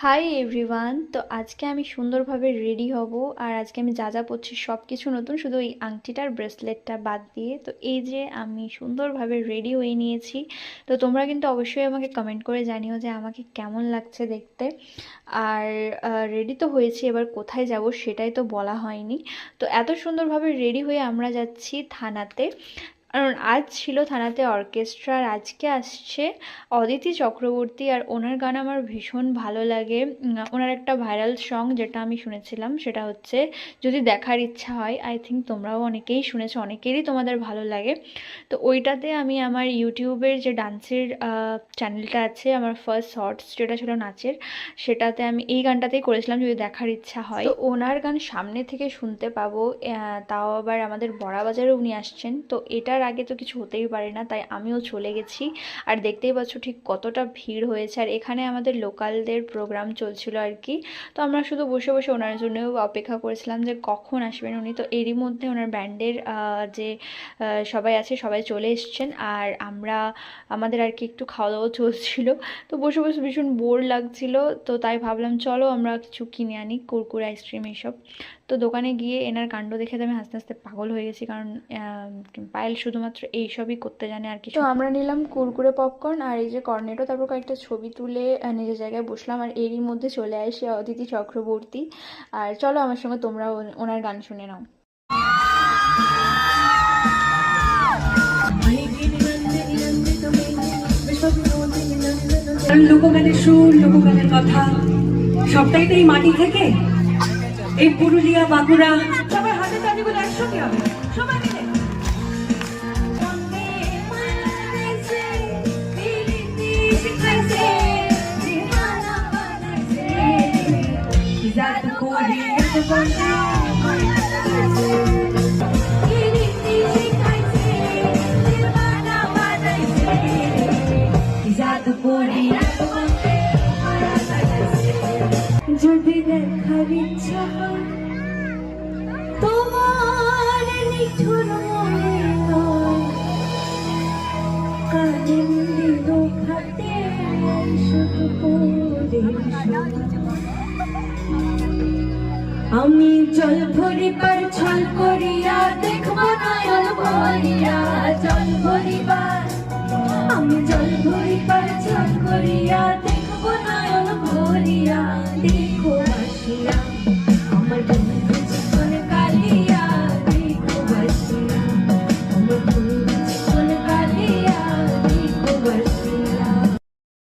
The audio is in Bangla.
Hi everyone. তো আজকে আমি সুন্দরভাবে রেডি হব। আর আজকে আমি যা যা পরছি সব কিছু নতুন, শুধু এই আংটিটার ব্রেসলেটটা বাদ দিয়ে। তো এই যে আমি সুন্দরভাবে রেডি হয়ে নিয়েছি। তো তোমরা কিন্তু অবশ্যই আমাকে কমেন্ট করে জানিও যে আমাকে কেমন লাগছে দেখতে। আর রেডি তো হয়েছি, এবার কোথায় যাব সেটাই তো বলা হয়নি। তো এত সুন্দরভাবে রেডি হয়ে আমরা যাচ্ছি থানাতে, কারণ আজ ছিল থানাতে অর্কেস্ট্রা। আর আজকে আসছে অদিতি চক্রবর্তী, আর ওনার গান আমার ভীষণ ভালো লাগে। ওনার একটা ভাইরাল সং যেটা আমি শুনেছিলাম সেটা হচ্ছে যদি দেখার ইচ্ছা হয়। আই থিঙ্ক তোমরাও অনেকেই শুনেছো, অনেকেরই তোমাদের ভালো লাগে। তো ওইটাতে আমি আমার ইউটিউবের যে ডান্সের চ্যানেলটা আছে, আমার ফার্স্ট শর্টস যেটা ছিল নাচের, সেটাতে আমি এই গানটাতেই করেছিলাম যদি দেখার ইচ্ছা হয়। তো ওনার গান সামনে থেকে শুনতে পাবো, তাও আবার আমাদের বড়াবাজারে উনি আসছেন। তো এটার আগে তো কিছু হতেই পারে না, তাই আমিও চলে গেছি। আর দেখতেই পাচ্ছ ঠিক কতটা ভিড় হয়েছে। আর এখানে আমাদের লোকালদের প্রোগ্রাম চলছিল আর কি। তো আমরা শুধু বসে বসে ওনার জন্যও অপেক্ষা করেছিলাম যে কখন আসবেন উনি। তো এরই মধ্যে ওনার ব্যান্ডের যে সবাই আছে সবাই চলে এসছেন। আর আমাদের আর কি একটু খাওয়া দাওয়া চলছিল। তো বসে বসে ভীষণ বোর লাগছিল। তো তাই ভাবলাম চলো আমরা কিছু কিনে আনি, কুরকুরে, আইসক্রিম এইসব। তো দোকানে গিয়ে এনার কাণ্ড দেখে তো আমি হাসতে হাসতে পাগল হয়ে গেছি, কারণ পায়েল শুধুমাত্র এইসবই করতে জানে আর কিছু। তো আমরা নিলাম কুরকুরে, পপকর্ন আর এই যে কর্নেটো, তারপর কয়েকটা ছবি তুলে নিজের জায়গায় বসলাম। আর এরই মধ্যে চলে আসে অদিতি চক্রবর্তী। আর চলো আমার সঙ্গে তোমরা ওনার গান শুনে নাও। লোকগানের সুর, লোকগানের কথা সবটাই তো এই মাটি থেকে। এই পুরুলিয়া, বাঁকুড়া, সবাই হাতে তালিগুলো একসঙ্গে হবে, সবাই মিলে। যদি দেখার ইচ্ছা হয় তোমার নিঠুর মনে নয়, কাজের খাতে শুধু আমি জল ভরিবার ছল করিয়া দেখব নয়ন ভরিয়া, জল ভরিবার আমি জল ভরিবার